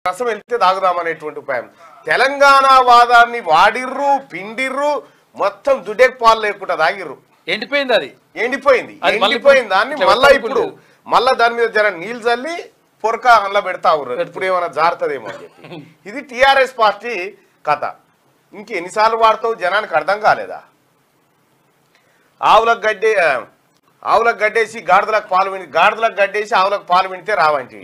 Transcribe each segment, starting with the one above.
రసం వెళ్తే తాగుదామనేటువంటి ఉపాయం. తెలంగాణ వాదాన్ని వాడిర్రు, పిండిర్రు, మొత్తం దుడేక్ పాలు లేకుండా తాగిర్రు. ఎండిపోయింది, అది ఎండిపోయింది దాన్ని మళ్ళా ఇప్పుడు మళ్ళా దాని మీద జర నీళ్ళు చల్లి పొరక అందులో పెడతావు. ఇప్పుడు ఏమైనా జారుతుందేమో అని చెప్పి. ఇది టిఆర్ఎస్ పార్టీ కథ. ఇంకెన్నిసార్లు వాడతావు? జనానికి అర్థం కాలేదా? ఆవులకు గడ్డేసి గాడిదలకు గడ్డేసి ఆవులకు పాలు వింటే రావంటి.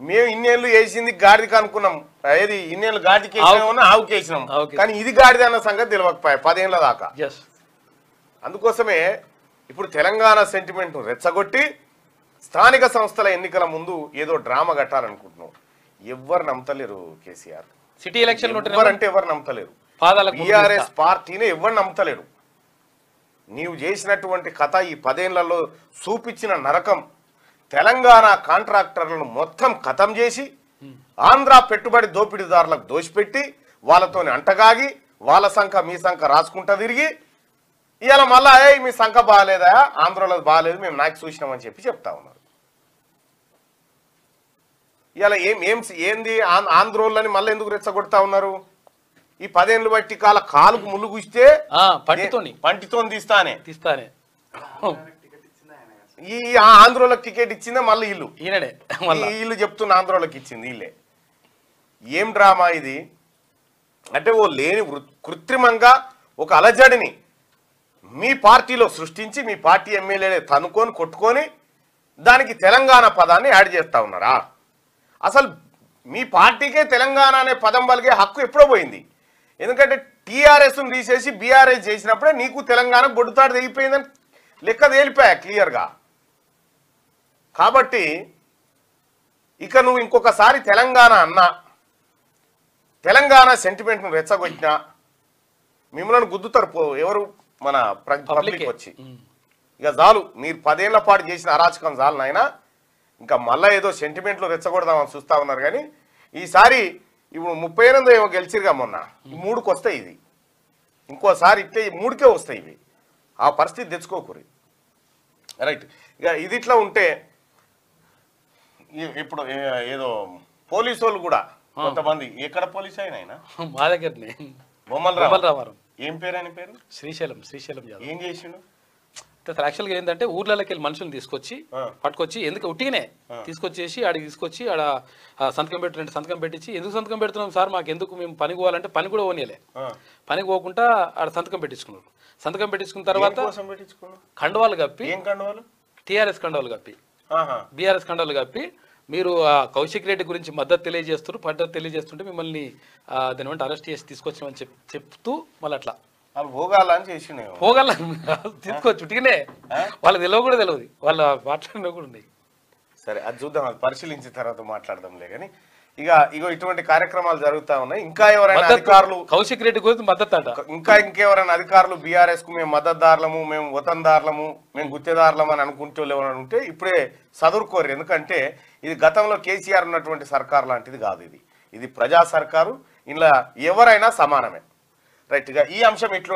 మేము ఇన్నేళ్ళు వేసింది గాడికి అనుకున్నాం. ఏది ఇన్నేళ్ళు గాడికి వేసినా ఆవుకి వేసినాం, కానీ ఇది గాడిద అన్న సంగతి తెలియకపోయా 10 ఏళ్ల దాకా. అందుకోసమే ఇప్పుడు తెలంగాణ సెంటిమెంట్ రెచ్చగొట్టి స్థానిక సంస్థల ఎన్నికల ముందు ఏదో డ్రామా కట్టాలనుకుంటున్నాం. ఎవ్వరు నమ్మతలేరు కేసీఆర్. సిటీ ఎలక్షన్ ఎవరంటే ఎవరు నమ్మతలేరు. టీఆర్ఎస్ పార్టీని ఎవరు నమ్మతలేరు. నీవు చేసినటువంటి కథ ఈ 10 ఏళ్లలో చూపించిన నరకం, తెలంగాణ కాంట్రాక్టర్లను మొత్తం ఖతం చేసి ఆంధ్ర పెట్టుబడి దోపిడీదారులకు దోషిపెట్టి వాళ్ళతో అంటగాగి వాళ్ళ సంఖ మీ సంఖ రాసుకుంటా తిరిగి ఇవాళ మళ్ళా మీ సంఖ బాగాలేదా, ఆంధ్రలో బాగాలేదు, మేము నాకు చూసినామని చెప్తా ఉన్నారు. ఇవాళ ఏంది ఆంధ్రోళ్ళని మళ్ళీ ఎందుకు రెచ్చగొడతా ఉన్నారు? ఈ 10 ఏళ్ళు బట్టి కాలుకు ముళ్ళు గుస్తే పంటితో తీస్తానే ఈ ఆంధ్రోళ్ళకి టికెట్ ఇచ్చిందే మళ్ళీ వీళ్ళు చెప్తున్న ఆంధ్రోళ్ళకి ఇచ్చింది వీళ్ళే. ఏం డ్రామా ఇది అంటే, ఓ లేని కృత్రిమంగా ఒక అలజడిని మీ పార్టీలో సృష్టించి మీ పార్టీ ఎమ్మెల్యేలే తనుకొని కొట్టుకొని దానికి తెలంగాణ పదాన్ని యాడ్ చేస్తా ఉన్నారా? అసలు మీ పార్టీకే తెలంగాణ అనే పదం పలికే హక్కు ఎప్పుడో పోయింది. ఎందుకంటే టీఆర్ఎస్ను తీసేసి బీఆర్ఎస్ చేసినప్పుడే నీకు తెలంగాణ బొడ్డుతాడు తెగిపోయిందని లెక్క తేలిపోయా క్లియర్గా. కాబట్టి ఇక నువ్వు ఇంకొకసారి తెలంగాణ అన్నా, తెలంగాణ సెంటిమెంట్ను రెచ్చగొట్టినా మిమ్మల్ని గుద్దుతారు ఎవరు? మన పబ్లిక్ వచ్చి. ఇక చాలు, మీరు 10 ఏళ్ల పాటు చేసిన అరాచకం చాలు నాయన. ఇంకా మళ్ళీ ఏదో సెంటిమెంట్లు రెచ్చగొడదామని చూస్తా ఉన్నారు. కానీ ఈసారి ఇప్పుడు 38 ఏమో గెలిచిరుగా మొన్న, 3కి వస్తాయి. ఇది ఇంకోసారి ఇట్టే 3కే వస్తాయి ఇవి. ఆ పరిస్థితి తెచ్చుకోకూరి. రైట్. ఇక ఇది ఇట్లా ఉంటే ఇప్పుడు ఏదో పోలీసు వాళ్ళు కూడా కొంతమంది, ఎక్కడ పోలీసు అయినా మా దగ్గరనే బొమ్మల రామారం, ఏం పేరు ఆయన పేరు? శ్రీశైలం. ఏం చేసిండు? యాక్చువల్గా ఏంటంటే ఊర్లలోకి వెళ్ళి మనుషులు పట్టుకొచ్చి ఎందుకు ఉట్టిగానే తీసుకొచ్చేసి ఆడికి తీసుకొచ్చి ఆడ సంతకం పెట్టించి, ఎందుకు సంతకం పెడుతున్నాం సార్, మాకు ఎందుకు, మేము పనికి పోవాలంటే పని కూడా పోనీయలే. పనికి పోకుండా ఆడ సంతకం పెట్టించుకున్నారు. సంతకం పెట్టించుకున్న తర్వాత కండవాళ్ళు కప్పి, టీఆర్ఎస్ కండవాళ్ళు కప్పి, బీఆర్ఎస్ కండవాళ్ళు కప్పి, మీరు కౌశిక్ రెడ్డి గురించి మద్దతు తెలియజేస్తుంటే మిమ్మల్ని దాని వెంట అరెస్ట్ చేసి తీసుకొచ్చామని చెప్తూ మళ్ళీ అట్లా పోగాల తీసుకోవచ్చు. ఉట్టిగానే వాళ్ళకి తెలియదు, వాళ్ళ మాట్లాడినా కూడా ఉన్నాయి. సరే, అది చూద్దాం, అది పరిశీలించిన తర్వాత మాట్లాడదాంలే. కానీ ఇగో ఇటువంటి కార్యక్రమాలు జరుగుతా ఉన్నాయి. ఇంకా ఎవరైనా అధికారులు కౌశిక్ రెడ్డి గురించి మద్దతు అంట, ఇంకెవరైనా అధికారులు బీఆర్ఎస్ కు మేము మద్దతుదారులము, మేము వతందారులము, మేము గుత్తేదారులము అని అనుకుంటూ ఎవరైనా ఉంటే ఇప్పుడే చదువుకోరు. ఎందుకంటే ఇది గతంలో కేసీఆర్ ఉన్నటువంటి సర్కార్ లాంటిది కాదు. ఇది ప్రజా సర్కారు. ఇలా ఎవరైనా సమానమే. రైట్. గా ఈ అంశం ఇట్లా